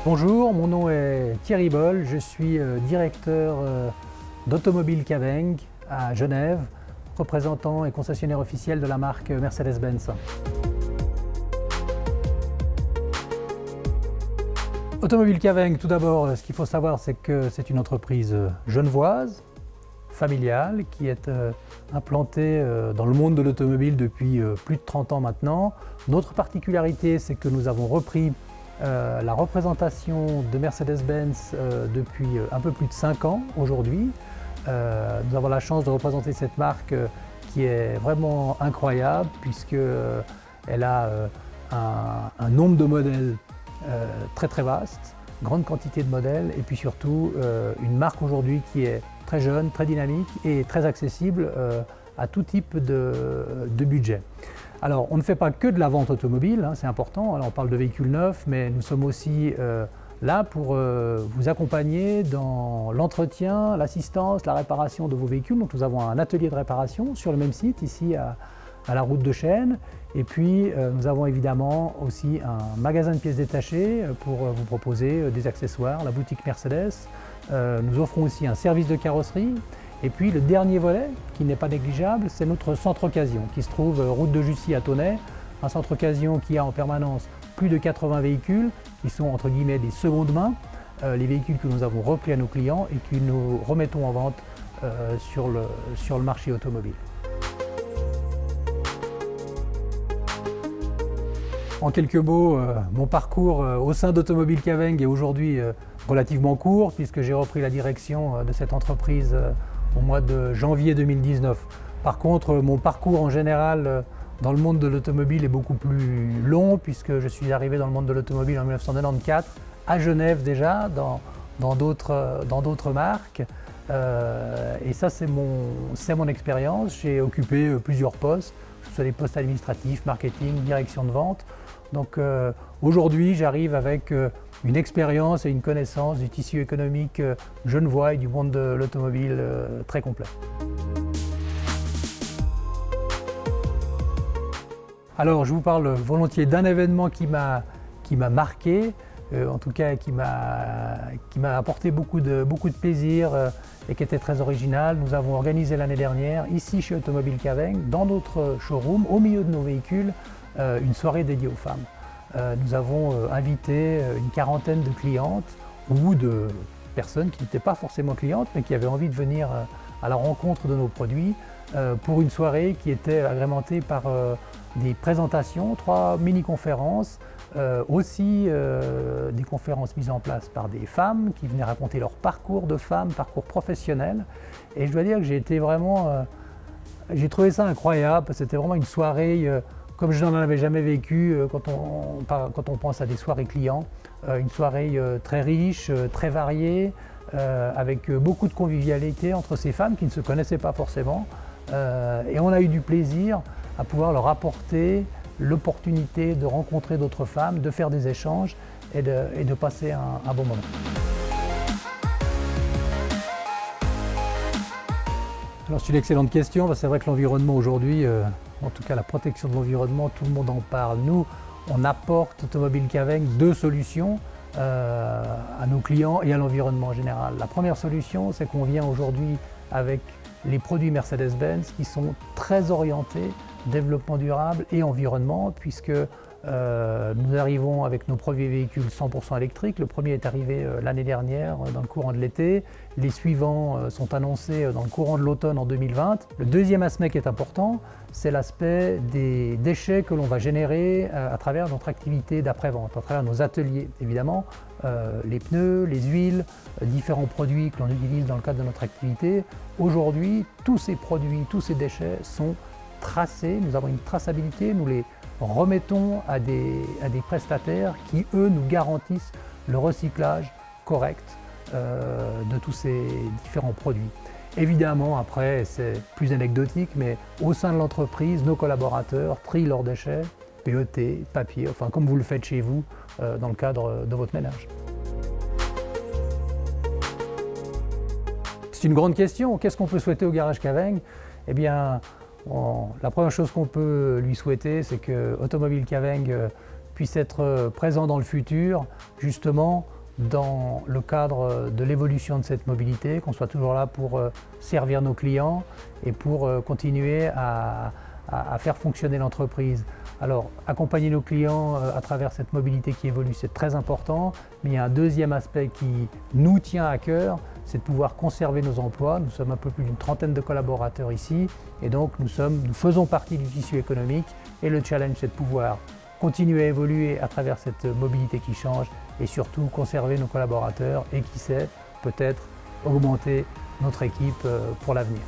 Bonjour, mon nom est Thierry Boll, je suis directeur d'Automobile Caveng à Genève, représentant et concessionnaire officiel de la marque Mercedes-Benz. Automobile Caveng, tout d'abord, ce qu'il faut savoir, c'est que c'est une entreprise genevoise, familiale, qui est implantée dans le monde de l'automobile depuis plus de 30 ans maintenant. Notre particularité, c'est que nous avons repris la représentation de Mercedes-Benz depuis un peu plus de 5 ans aujourd'hui. Nous avons la chance de représenter cette marque qui est vraiment incroyable puisqu'elle a un nombre de modèles très vaste, grande quantité de modèles et puis surtout une marque aujourd'hui qui est très jeune, très dynamique et très accessible à tout type de budget. Alors, on ne fait pas que de la vente automobile, hein, c'est important. Alors, on parle de véhicules neufs, mais nous sommes aussi là pour vous accompagner dans l'entretien, l'assistance, la réparation de vos véhicules. Donc, nous avons un atelier de réparation sur le même site, ici à la route de Chêne. Et puis, nous avons évidemment aussi un magasin de pièces détachées pour vous proposer des accessoires, la boutique Mercedes. Nous offrons aussi un service de carrosserie. Et puis le dernier volet, qui n'est pas négligeable, c'est notre centre occasion, qui se trouve route de Jussy à Tonnay, un centre occasion qui a en permanence plus de 80 véhicules, qui sont entre guillemets des secondes mains, les véhicules que nous avons repris à nos clients et que nous remettons en vente sur le marché automobile. En quelques mots, mon parcours au sein d'Automobile Caveng est aujourd'hui relativement court, puisque j'ai repris la direction de cette entreprise au mois de janvier 2019. Par contre, mon parcours en général dans le monde de l'automobile est beaucoup plus long puisque je suis arrivé dans le monde de l'automobile en 1994, à Genève déjà, dans d'autres marques. Et ça, c'est mon expérience. J'ai occupé plusieurs postes, que ce soit des postes administratifs, marketing, direction de vente. Donc aujourd'hui, j'arrive avec une expérience et une connaissance du tissu économique genevois et du monde de l'automobile très complet. Alors, je vous parle volontiers d'un événement qui m'a marqué, en tout cas qui m'a apporté beaucoup de plaisir et qui était très original. Nous avons organisé l'année dernière, ici chez Automobile Caveng, dans notre showroom, au milieu de nos véhicules, une soirée dédiée aux femmes. Nous avons invité une quarantaine de clientes ou de personnes qui n'étaient pas forcément clientes mais qui avaient envie de venir à la rencontre de nos produits pour une soirée qui était agrémentée par des présentations, 3 mini-conférences, aussi des conférences mises en place par des femmes qui venaient raconter leur parcours de femmes, parcours professionnel. Et je dois dire que j'ai trouvé ça incroyable, parce que c'était vraiment une soirée comme je n'en avais jamais vécu quand on pense à des soirées clients. Une soirée très riche, très variée, avec beaucoup de convivialité entre ces femmes qui ne se connaissaient pas forcément. Et on a eu du plaisir à pouvoir leur apporter l'opportunité de rencontrer d'autres femmes, de faire des échanges et de passer un bon moment. Alors c'est une excellente question, c'est vrai que l'environnement aujourd'hui, en tout cas la protection de l'environnement, tout le monde en parle. Nous, on apporte Automobile Caveng 2 solutions à nos clients et à l'environnement en général. La première solution, c'est qu'on vient aujourd'hui avec les produits Mercedes-Benz qui sont très orientés développement durable et environnement, puisque nous arrivons avec nos premiers véhicules 100% électriques. Le premier est arrivé l'année dernière dans le courant de l'été. Les suivants sont annoncés dans le courant de l'automne en 2020. Le deuxième aspect qui est important, c'est l'aspect des déchets que l'on va générer à travers notre activité d'après-vente, à travers nos ateliers. Évidemment, les pneus, les huiles, différents produits que l'on utilise dans le cadre de notre activité. Aujourd'hui, tous ces produits, tous ces déchets sont tracés. Nous avons une traçabilité, nous les remettons à des prestataires qui, eux, nous garantissent le recyclage correct de tous ces différents produits. Évidemment, après, c'est plus anecdotique, mais au sein de l'entreprise, nos collaborateurs trient leurs déchets, PET, papier, enfin comme vous le faites chez vous dans le cadre de votre ménage. C'est une grande question. Qu'est-ce qu'on peut souhaiter au Garage Caveng? Eh bien, la première chose qu'on peut lui souhaiter, c'est que Automobile Caveng puisse être présent dans le futur, justement dans le cadre de l'évolution de cette mobilité, qu'on soit toujours là pour servir nos clients et pour continuer à faire fonctionner l'entreprise. Alors, accompagner nos clients à travers cette mobilité qui évolue, c'est très important, mais il y a un deuxième aspect qui nous tient à cœur, c'est de pouvoir conserver nos emplois. Nous sommes un peu plus d'une trentaine de collaborateurs ici, et donc nous faisons partie du tissu économique, et le challenge, c'est de pouvoir continuer à évoluer à travers cette mobilité qui change, et surtout conserver nos collaborateurs, et qui sait, peut-être augmenter notre équipe pour l'avenir.